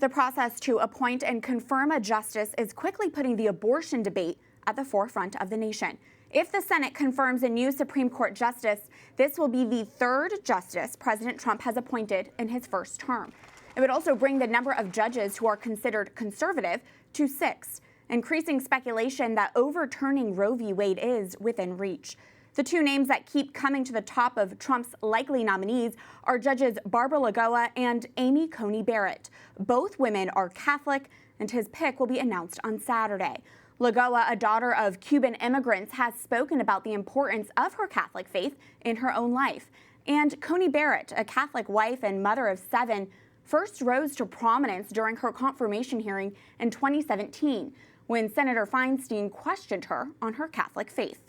The process to appoint and confirm a justice is quickly putting the abortion debate at the forefront of the nation. If the Senate confirms a new Supreme Court justice, this will be the third justice President Trump has appointed in his first term. It would also bring the number of judges who are considered conservative to 6, increasing speculation that overturning Roe v. Wade is within reach. The two names that keep coming to the top of Trump's likely nominees are Judges Barbara Lagoa and Amy Coney Barrett. Both women are Catholic, and his pick will be announced on Saturday. Lagoa, a daughter of Cuban immigrants, has spoken about the importance of her Catholic faith in her own life. And Coney Barrett, a Catholic wife and mother of 7, first rose to prominence during her confirmation hearing in 2017, when Senator Feinstein questioned her on her Catholic faith.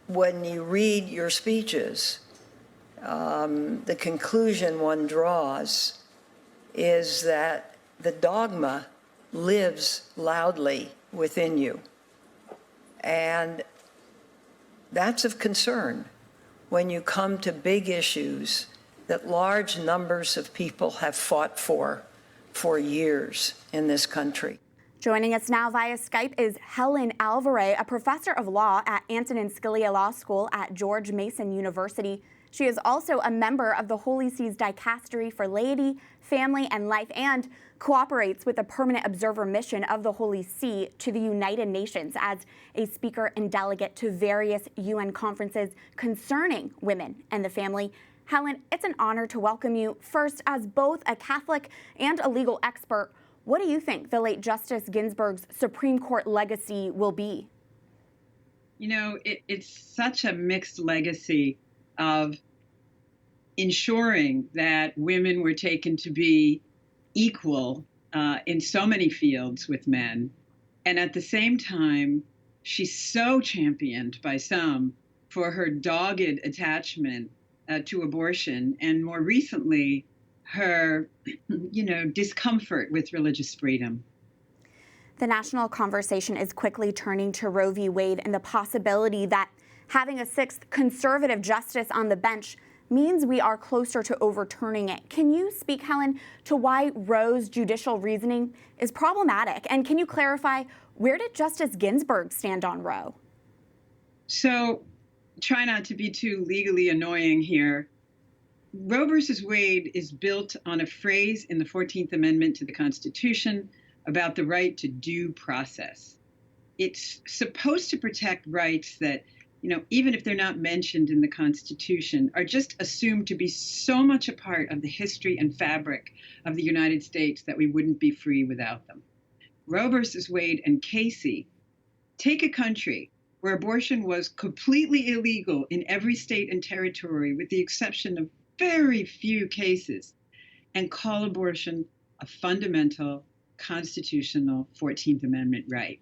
When you read your speeches, the conclusion one draws is that the dogma lives loudly within you. And that's of concern when you come to big issues that large numbers of people have fought for years in this country. Joining us now via Skype is Helen Alvare, a professor of law at Antonin Scalia Law School at George Mason University. She is also a member of the Holy See's Dicastery for Laity, Family, and Life, and cooperates with the permanent observer mission of the Holy See to the United Nations as a speaker and delegate to various UN conferences concerning women and the family. Helen, it's an honor to welcome you. First, as both a Catholic and a legal expert, what do you think the late Justice Ginsburg's Supreme Court legacy will be? You know, it's such a mixed legacy of ensuring that women were taken to be equal in so many fields with men. And at the same time, she's so championed by some for her dogged attachment to abortion, and more recently, her, discomfort with religious freedom. The national conversation is quickly turning to Roe v. Wade and the possibility that having a 6th conservative justice on the bench means we are closer to overturning it. Can you speak, Helen, to why Roe's judicial reasoning is problematic? And can you clarify, where did Justice Ginsburg stand on Roe? So, try not to be too legally annoying here. Roe versus Wade is built on a phrase in the 14th Amendment to the Constitution about the right to due process. It's supposed to protect rights that, even if they're not mentioned in the Constitution, are just assumed to be so much a part of the history and fabric of the United States that we wouldn't be free without them. Roe versus Wade and Casey take a country where abortion was completely illegal in every state and territory, with the exception of very few cases, and call abortion a fundamental constitutional 14th Amendment right.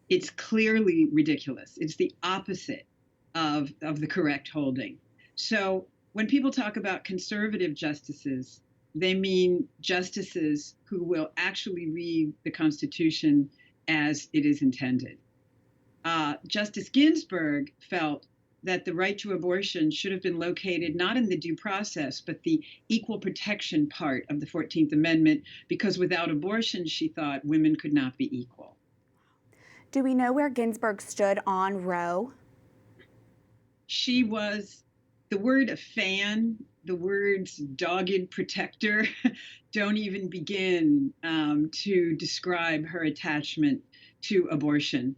It's clearly ridiculous. It's the opposite of the correct holding. So when people talk about conservative justices, they mean justices who will actually read the Constitution as it is intended. Justice Ginsburg felt that the right to abortion should have been located not in the due process, but the equal protection part of the 14th Amendment, because without abortion, she thought, women could not be equal. Do we know where Ginsburg stood on Roe? She was, the word a fan, the words dogged protector don't even begin to describe her attachment to abortion.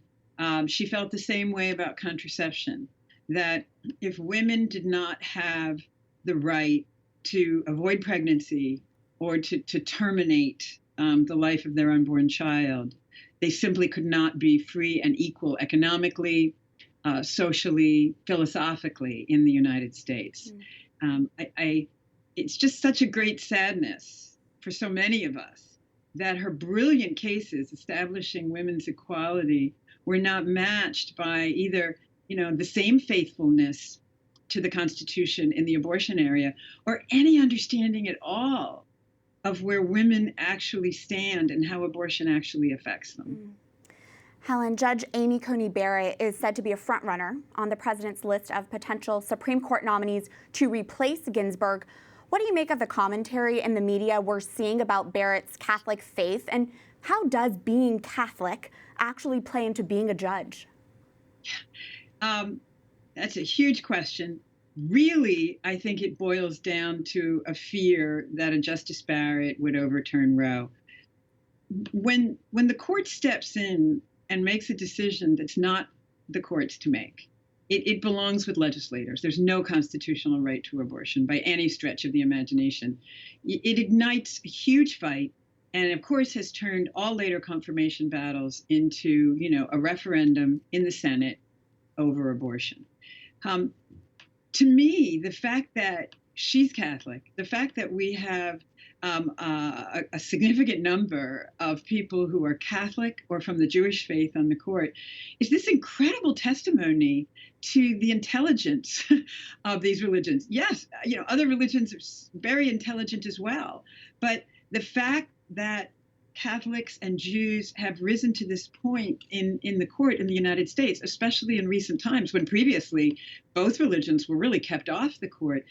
She felt the same way about contraception, that if women did not have the right to avoid pregnancy or to terminate the life of their unborn child, they simply could not be free and equal economically, socially, philosophically in the United States. It's just such a great sadness for so many of us that her brilliant cases establishing women's equality were not matched by either the same faithfulness to the Constitution in the abortion area, or any understanding at all of where women actually stand and how abortion actually affects them. Helen, Judge Amy Coney Barrett is said to be a frontrunner on the president's list of potential Supreme Court nominees to replace Ginsburg. What do you make of the commentary in the media we're seeing about Barrett's Catholic faith, and how does being Catholic actually play into being a judge? That's a huge question. Really, I think it boils down to a fear that a Justice Barrett would overturn Roe. When the court steps in and makes a decision that's not the court's to make, it belongs with legislators. There's no constitutional right to abortion by any stretch of the imagination. It ignites a huge fight, and of course has turned all later confirmation battles into, a referendum in the Senate over abortion. To me, the fact that she's Catholic, the fact that we have a significant number of people who are Catholic or from the Jewish faith on the court is this incredible testimony to the intelligence of these religions. Yes, other religions are very intelligent as well, but the fact that Catholics and Jews have risen to this point in the court in the United States, especially in recent times when previously both religions were really kept off the court,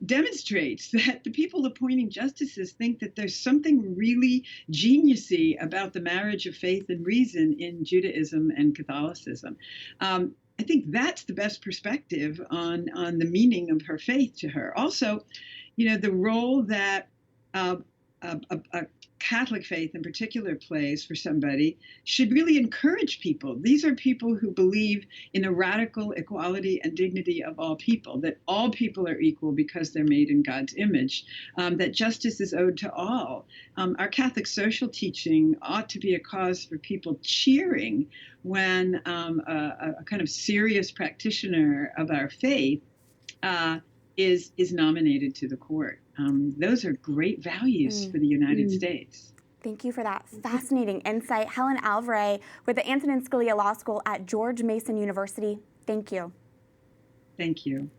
demonstrates that the people appointing justices think that there's something really geniusy about the marriage of faith and reason in Judaism and Catholicism. I think that's the best perspective on the meaning of her faith to her. Also, the role that a Catholic faith in particular plays for somebody should really encourage people. These are people who believe in the radical equality and dignity of all people, that all people are equal because they're made in God's image, that justice is owed to all. Our Catholic social teaching ought to be a cause for people cheering when a kind of serious practitioner of our faith is nominated to the court. Those are great values for the United States. Thank you for that fascinating insight. Helen Alvare with the Antonin Scalia Law School at George Mason University. Thank you. Thank you.